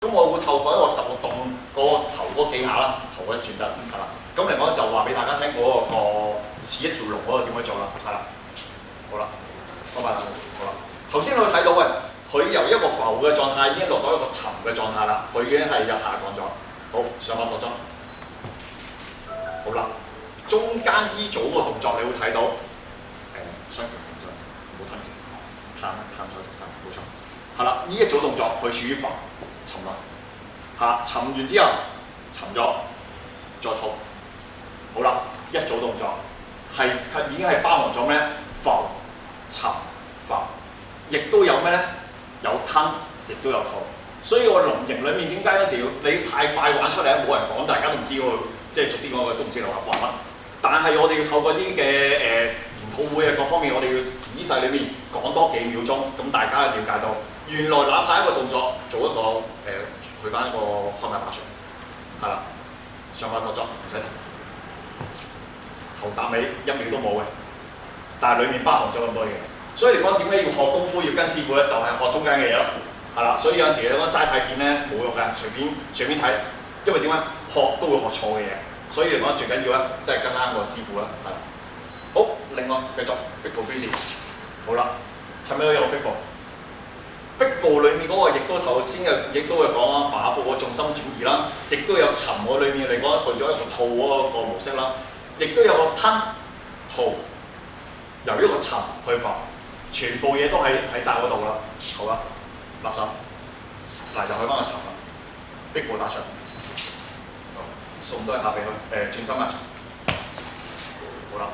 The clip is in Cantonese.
咁我會透過一個手動嗰個頭嗰幾下啦，頭嗰一轉得係啦。咁嚟講就話俾大家聽嗰個似一條龍嗰個點樣做啦，係啦。好啦，拜拜。好啦，頭先我睇到喂，佢由一個浮嘅狀態已經落到一個沉嘅狀態啦，佢已經係有下降咗。好，上馬托針。好啦，中間依組個動作你會睇到雙腳動作，唔好吞住，探手冇錯。係啦，呢一組動作佢處於浮沉啦，沉完之後沉咗，再吐。好啦，一組動作係已經係包含咗咩？浮、沉、浮，亦都有咩咧？有吞，亦都有吐。所以個龍形裡面點解有時你太快玩出嚟冇人講，大家都唔知喎，即係逐啲講佢都唔知你話乜。但係我哋要透過啲嘅研討會啊各方面，我哋要仔細裏面講多幾秒鐘，咁大家了解到原來哪怕一個動作做一個去翻一個開埋把上，係啦，上翻動作唔使停，頭搭尾1秒都冇嘅，但係裡面包含咗咁多嘢。所以嚟講點解要學功夫要跟師傅咧？就係、是、學中間嘅嘢咯。係啦，所以有陣時你講齋睇片咧冇用嘅，隨便睇，因為點解學都會學錯嘅嘢，所以嚟講最緊要咧，即係跟啱個師傅啦，係啦。好，另外繼續壁步標誌，好啦，係咪都有壁步？壁步裡面嗰個亦都頭先亦都係講啦，馬步個重心轉移啦，亦都有沉嗰裏面嚟講去咗一個吐嗰個模式啦，亦都有個吞吐，由一個沉去浮，全部嘢都喺晒嗰度啦，好啦。立手，嗱就去翻個沉啦，壁步打上，送多一下俾佢，轉身啦，好啦。